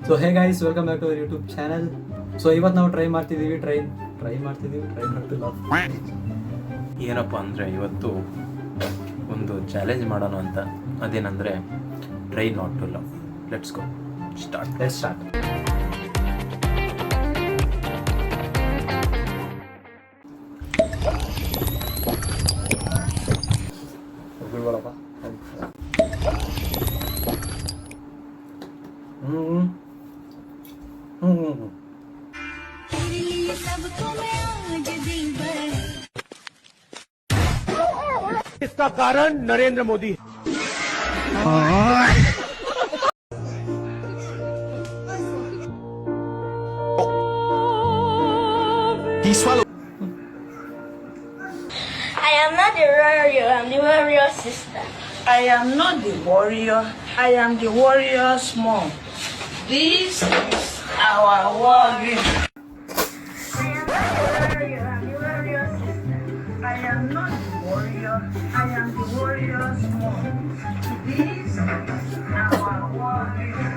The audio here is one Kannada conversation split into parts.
So hey guys, welcome back to our YouTube channel. So ಇವತ್ತು ನಾವು ಟ್ರೈ ಮಾಡ್ತಿದ್ದೀವಿ ಟ್ರೈ ನಾಟ್ ಟು ಲವ್. ಏನಪ್ಪ ಅಂದರೆ ಇವತ್ತು ಒಂದು ಚಾಲೆಂಜ್ ಮಾಡೋಣ ಅಂತ. ಅದೇನಂದರೆ try not to love. Let's go, start. ಹೋಗ್ಬಿಡ್ಬೋಳಪ್ಪ. इसका कारण Narendra Modi. I am not the warrior, I'm the warrior sister. I am not the warrior, I am the warrior's mom. This is our warrior. I am not the warrior, I'm the warrior sister. I am not the warrior, I am the warrior's mom. This is our warrior.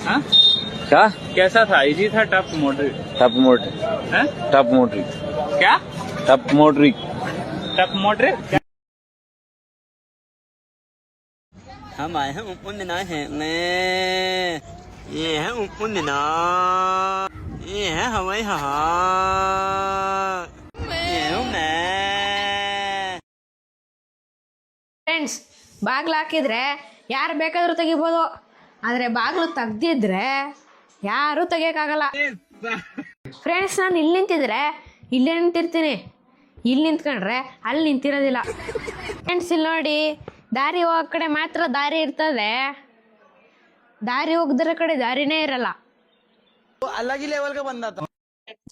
हाँ? क्या कैसा था? इजी था? टफ मोटरी? टफ मोटरी क्या? टफ मोटरी हम आए हैं उपन्ना है ये है उपन्ना, ये है हवाई ये हूँ मैं. ಫ್ರೆಂಡ್ಸ್, ಬಾಗ್ಲು ಹಾಕಿದ್ರೆ ಯಾರು ಬೇಕಾದ್ರೂ ತೆಗಿಬೋದು, ಆದರೆ ಬಾಗ್ಲು ತೆಗ್ದಿದ್ರೆ ಯಾರೂ ತೆಗಿಯೋಕ್ಕಾಗಲ್ಲ. ಫ್ರೆಂಡ್ಸ್, ನಾನು ಇಲ್ಲಿ ನಿಂತಿದ್ರೆ ಇಲ್ಲೇ ನಿಂತಿರ್ತೀನಿ, ಇಲ್ಲಿ ನಿಂತ್ಕೊಂಡ್ರೆ ಅಲ್ಲಿ ನಿಂತಿರೋದಿಲ್ಲ. ಫ್ರೆಂಡ್ಸ್, ಇಲ್ಲಿ ನೋಡಿ, ದಾರಿ ಹೋಗೋ ಕಡೆ ಮಾತ್ರ ದಾರಿ ಇರ್ತದೆ, ದಾರಿ ಹೋಗದ್ರ ಕಡೆ ದಾರಿನೇ ಇರಲ್ಲ.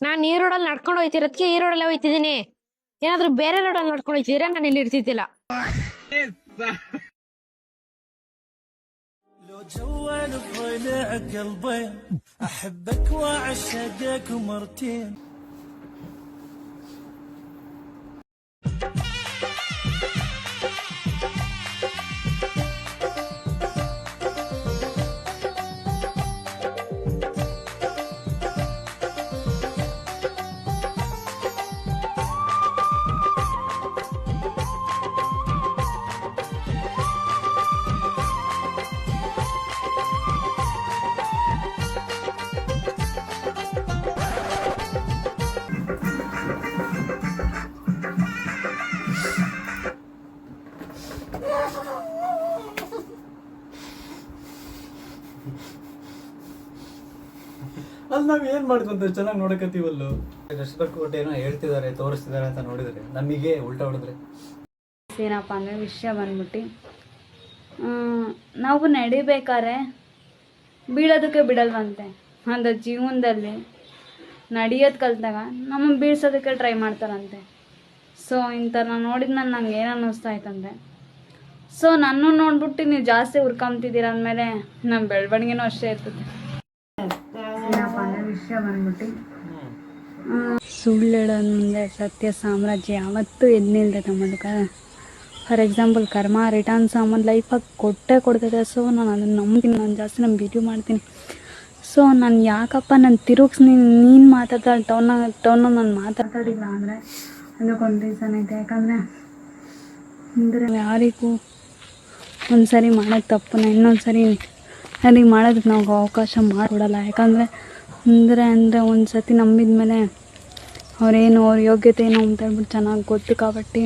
ನಾನು ಈ ರೋಡಲ್ಲಿ ನಡ್ಕೊಂಡು ಹೋಗ್ತಿರೋದಕ್ಕೆ ಈ ರೋಡಲ್ಲೇ ಹೋಗ್ತಿದ್ದೀನಿ. ಏನಾದರೂ ಬೇರೆ ರೋಡಲ್ಲಿ ನಡ್ಕೊಂಡು ಹೋಗ್ತಿದ್ರೆ ನಾನು ಇಲ್ಲಿ ಇರ್ತಿದ್ದಿಲ್ಲ. لو جوال ضلع قلبين احبك واعشقك مرتين. ಅಲ್ಲಿ ನಾವು ಏನು ಮಾಡ್ಕೊಂತ ಚೆನ್ನಾಗಿ ನೋಡಕತ್ತೀವಲ್ಲೋ. ರೆಸ್ಪೆಕ್ಟ್ ಕೊಟ್ಟು ಏನೋ ಹೇಳ್ತಿದ್ದಾರೆ, ತೋರಿಸ್ತಿದ್ದಾರೆ ಅಂತ ನೋಡಿದರೆ ನಮಗೆ ಉಲ್ಟಾ ಹೊಡೆದ್ರೆ ಏನಪ್ಪ ಅಂದರೆ ವಿಷಯ ಬಂದ್ಬಿಟ್ಟು, ನಾವು ನಡಿಬೇಕಾದ್ರೆ ಬೀಳೋದಕ್ಕೆ ಬಿಡಲ್ವಂತೆ. ಅಂದರೆ ಜೀವನದಲ್ಲಿ ನಡೆಯೋದು ಕಲಿತಾಗ ನಮ್ಮನ್ನು ಬೀಳ್ಸೋದಕ್ಕೆ ಟ್ರೈ ಮಾಡ್ತಾರಂತೆ. ಸೊ ಇಂಥವ್ರನ್ನ ನೋಡಿದ್ಮೇಲೆ ನಂಗೆ ಏನು ಅನ್ನಿಸ್ತಾ ಇತ್ತಂದರೆ, ಸೊ ನನ್ನ ನೋಡ್ಬಿಟ್ಟು ನೀವು ಜಾಸ್ತಿ ಹುರ್ಕೊಂತಿದ್ದೀರ ಅಂದಮೇಲೆ ನಮ್ಮ ಬೆಳವಣಿಗೆನೂ ಅಷ್ಟೇ ಇರ್ತದೆ. ಏನಪ್ಪ ಅಂದರೆ ವಿಷಯ ಬಂದ್ಬಿಟ್ಟು, ಸುಳ್ಳು ಹೇಳೋದು ಮುಂದೆ ಸತ್ಯ ಸಾಮ್ರಾಜ್ಯ ಯಾವತ್ತೂ ಎದ್ದು ನಿಲ್ತೈತೆ ನಮ್ಮದಕ್ಕೆ. ಫಾರ್ ಎಕ್ಸಾಂಪಲ್, ಕರ್ಮ ರಿಟರ್ನ್ಸ್ ಆಮೇಲೆ ಲೈಫಾಗಿ ಕೊಟ್ಟೇ ಕೊಡ್ತೈತೆ. ಸೊ ನಾನು ಅದನ್ನು ನಂಬ್ತೀನಿ, ನಾನು ಜಾಸ್ತಿ ನಾನು ಬಿಲೀವ್ ಮಾಡ್ತೀನಿ. ಸೊ ನಾನು ಯಾಕಪ್ಪ ನಾನು ತಿರುಗಿಸಿ ನೀನು ಮಾತಾಡ್ತಾಳೆ ಟೌನ ನಾನು ಮಾತಾಡಿಲ್ಲ ಅಂದರೆ ಅದಕ್ಕೊಂದು ರೀಸನ್ ಐತೆ. ಯಾಕಂದರೆ ಅಂದರೆ ಯಾರಿಗೂ ಒಂದು ಸರಿ ಮಾಡೋದು ತಪ್ಪನ್ನ ಇನ್ನೊಂದು ಸರಿ ಯಾರಿಗೆ ಮಾಡೋದಕ್ಕೆ ನಾವು ಅವಕಾಶ ಮಾಡಿಕೊಡಲ್ಲ. ಯಾಕಂದರೆ ಅಂದರೆ ಒಂದು ಸತಿ ನಂಬಿದ ಮೇಲೆ ಅವ್ರೇನು ಅವ್ರ ಯೋಗ್ಯತೆ ಏನು ಅಂತ ಹೇಳ್ಬಿಟ್ಟು ಚೆನ್ನಾಗಿ ಗೊತ್ತು. కాబట్టి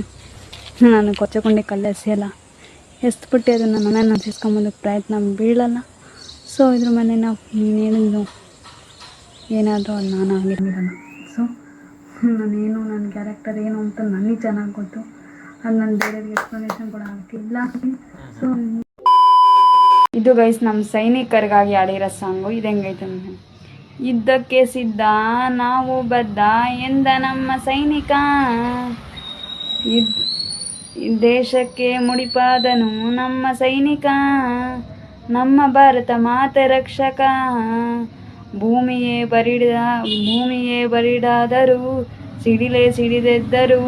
ನಾನು ಕೊಚ್ಚಕೊಂಡೆ ಕಲ್ಲೆಸೆಯಲ್ಲ, ಎಸ್ಬಿಟ್ಟು ಅದನ್ನು ನನ್ನ ನಶಿಸ್ಕೊಂಬೋದಕ್ಕೆ ಪ್ರಯತ್ನ ಬೀಳಲ್ಲ. ಸೊ ಇದ್ರ ಮೇಲೆ ನಾವು ನೀನು ಹೇಳಿದ್ದು ಏನಾದರೂ ಅದು ನಾನು ಆಗಿರಲಿಲ್ಲ. ಸೊ ನಾನೇನು ನನ್ನ ಕ್ಯಾರೆಕ್ಟರ್ ಏನು ಅಂತ ನನಗೆ ಚೆನ್ನಾಗಿ ಗೊತ್ತು. ಅದು ನಾನು ಬೇರೆಯವ್ರಿಗೆ ಎಕ್ಸ್ಪ್ಲನೇಷನ್ ಕೂಡ ಆಗ್ತಿಲ್ಲ. ಸೊ ಇದು ಗೈಸ್ ನಮ್ಮ ಸೈನಿಕರಿಗಾಗಿ ಆಡಿರೋ ಸಾಂಗು. ಇದು ಹೆಂಗೈತೆ ಅಂದರೆ, ಯುದ್ಧಕ್ಕೆ ಸಿದ್ಧ ನಾವು ಬದ್ಧ ಎಂದ ನಮ್ಮ ಸೈನಿಕ, ದೇಶಕ್ಕೆ ಮುಡಿಪಾದನು ನಮ್ಮ ಸೈನಿಕ, ನಮ್ಮ ಭಾರತ ಮಾತೆ ರಕ್ಷಕ, ಭೂಮಿಯೇ ಬರಿಡಾದರೂ ಸಿಡಿದೆದ್ದರು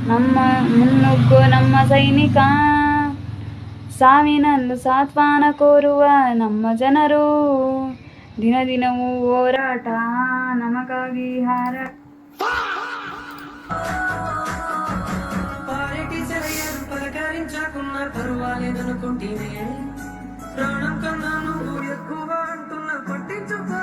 ನಮ್ಮ ಮುನ್ನುಗ್ಗೋ ನಮ್ಮ ಸೈನಿಕ, ಸಾವಿನಲ್ಲೂ ಸಾತ್ವನ ಕೋರುವ ನಮ್ಮ ಜನರು, ದಿನ ದಿನವೂ ಹೋರಾಟ ನಮಗಾಗಿ ಹಾರಾಟ. పలకరించకున్న పర్వాలేదనుకుంటేనే ప్రాణం కన్నా నువ్వు ఎక్కువ అంటున్నా పట్టించుకో